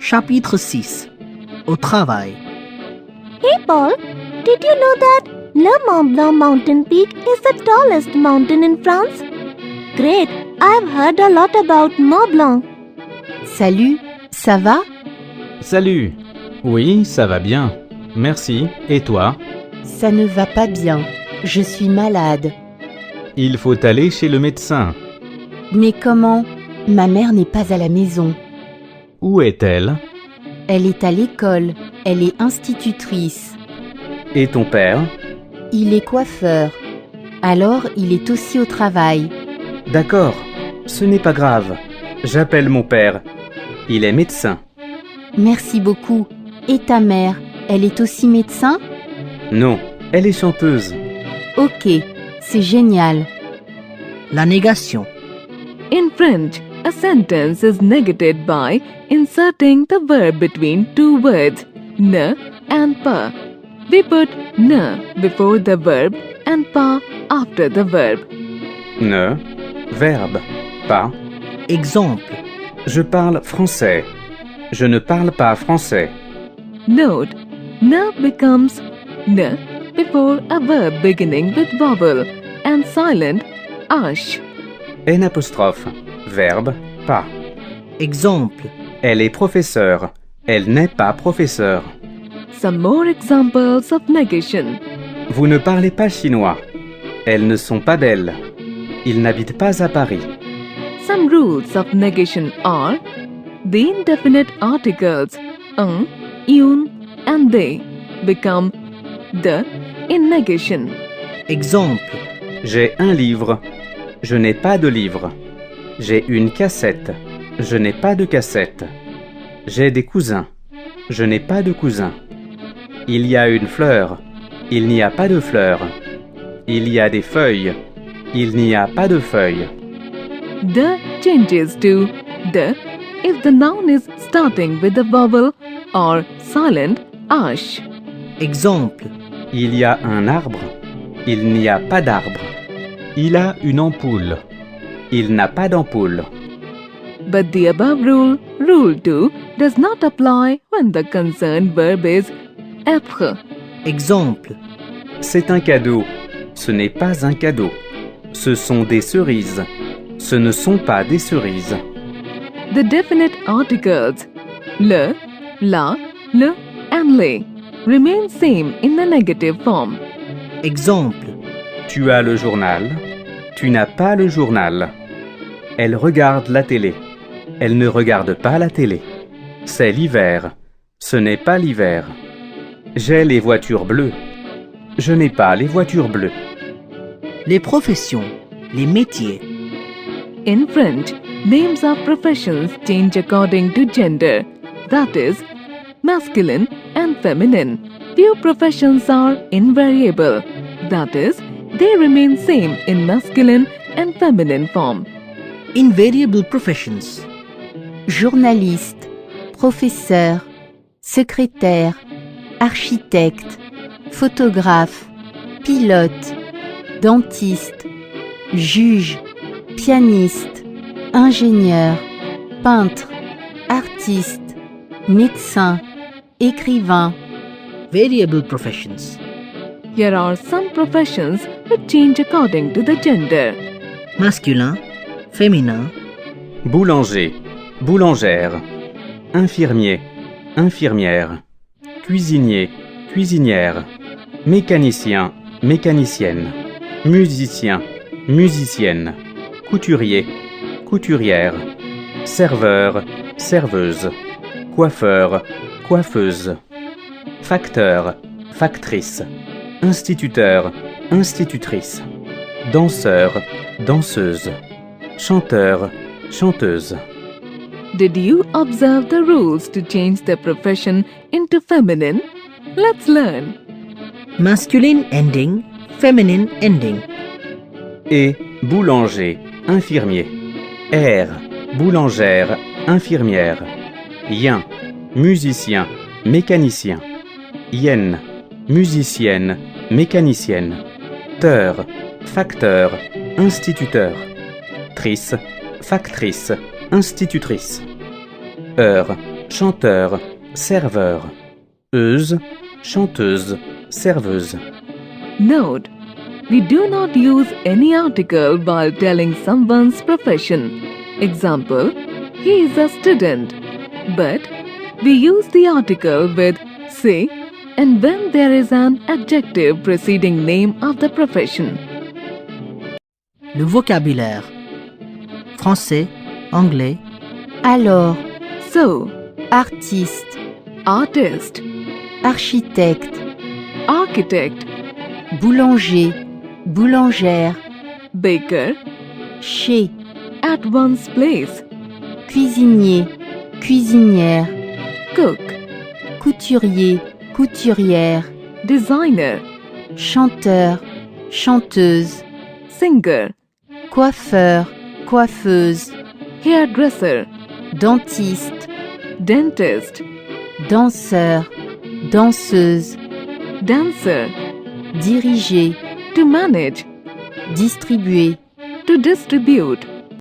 Chapitre 6. Au travail. Hey Paul, did you know that Le Mont Blanc mountain peak is the tallest mountain in France? Great, I've heard a lot about Mont Blanc. Salut, ça va? Salut. Oui, ça va bien. Merci. Et toi? Ça ne va pas bien. Je suis malade. Il faut aller chez le médecin. Mais comment? Ma mère n'est pas à la maison. Où est-elle? Elle est à l'école. Elle est institutrice. Et ton père? Il est coiffeur. Alors, il est aussi au travail. D'accord. Ce n'est pas grave. J'appelle mon père. Il est médecin. Merci beaucoup. Et ta mère, elle est aussi médecin? Non, elle est chanteuse. Ok, c'est génial. La négation. In French, a sentence is negated by inserting the verb between two words, ne and pas. We put ne before the verb and pas after the verb. Ne, verbe, pas. Exemple. Je parle français. Je ne parle pas français. Note, ne becomes ne before a verb beginning with vowel and silent ash. N apostrophe, verbe, pas. Exemple. Elle est professeure. Elle n'est pas professeure. Some more examples of negation. Vous ne parlez pas chinois. Elles ne sont pas belles. Ils n'habitent pas à Paris. Some rules of negation are the indefinite articles un, un, and they become the in negation. Exemple. J'ai un livre. Je n'ai pas de livre. J'ai une cassette. Je n'ai pas de cassette. J'ai des cousins. Je n'ai pas de cousins. Il y a une fleur. Il n'y a pas de fleur. Il y a des feuilles. Il n'y a pas de feuilles. The changes to the if the noun is starting with a vowel or silent ash. Exemple. Il y a un arbre. Il n'y a pas d'arbre. Il a une ampoule. Il n'a pas d'ampoule. But the above rule, rule 2, does not apply when the concerned verb is être. Exemple. C'est un cadeau. Ce n'est pas un cadeau. Ce sont des cerises. Ce ne sont pas des cerises. The definite articles le, la, le, and les remain same in the negative form. Exemple. Tu as le journal. Tu n'as pas le journal. Elle regarde la télé. Elle ne regarde pas la télé. C'est l'hiver. Ce n'est pas l'hiver. J'ai les voitures bleues. Je n'ai pas les voitures bleues. Les professions. Les métiers. In French, names of professions change according to gender, that is, masculine and feminine. Few professions are invariable, that is, they remain same in masculine and feminine form. Invariable professions. Journaliste, professeur, secrétaire, architecte, photographe, pilote, dentiste, juge, pianiste, ingénieur, peintre, artiste, médecin, écrivain. Variable professions. Here are some professions which change according to the gender. Masculin. Féminin. Boulanger, boulangère. Infirmier, infirmière. Cuisinier, cuisinière. Mécanicien, mécanicienne. Musicien, musicienne. Couturier, couturière. Serveur, serveuse. Coiffeur, coiffeuse. Facteur, factrice. Instituteur, institutrice. Danseur, danseuse. Chanteur, chanteuse. Did you observe the rules to change the profession into feminine? Let's learn. Masculine ending. Feminine ending. Et boulanger, infirmier. R, boulangère, infirmière. Yen, musicien, mécanicien. Yen, musicienne, mécanicienne. Teur, facteur, instituteur. Trice, factrice, institutrice. heure, chanteur, serveur. Euse, chanteuse, serveuse. Note: we do not use any article while telling someone's profession. Example, he is a student. But we use the article with say and when there is an adjective preceding name of the profession. Le vocabulaire. Français, anglais, Alors, So, artiste, artist, architecte, architect, boulanger, boulangère, baker, chez, at one's place, cuisinier, cuisinière, cook, couturier, couturière, designer, chanteur, chanteuse, singer, coiffeur, coiffeuse, hairdresser, dentiste, dentist, danseur, danseuse, dancer, diriger, to manage, distribuer, to distribute,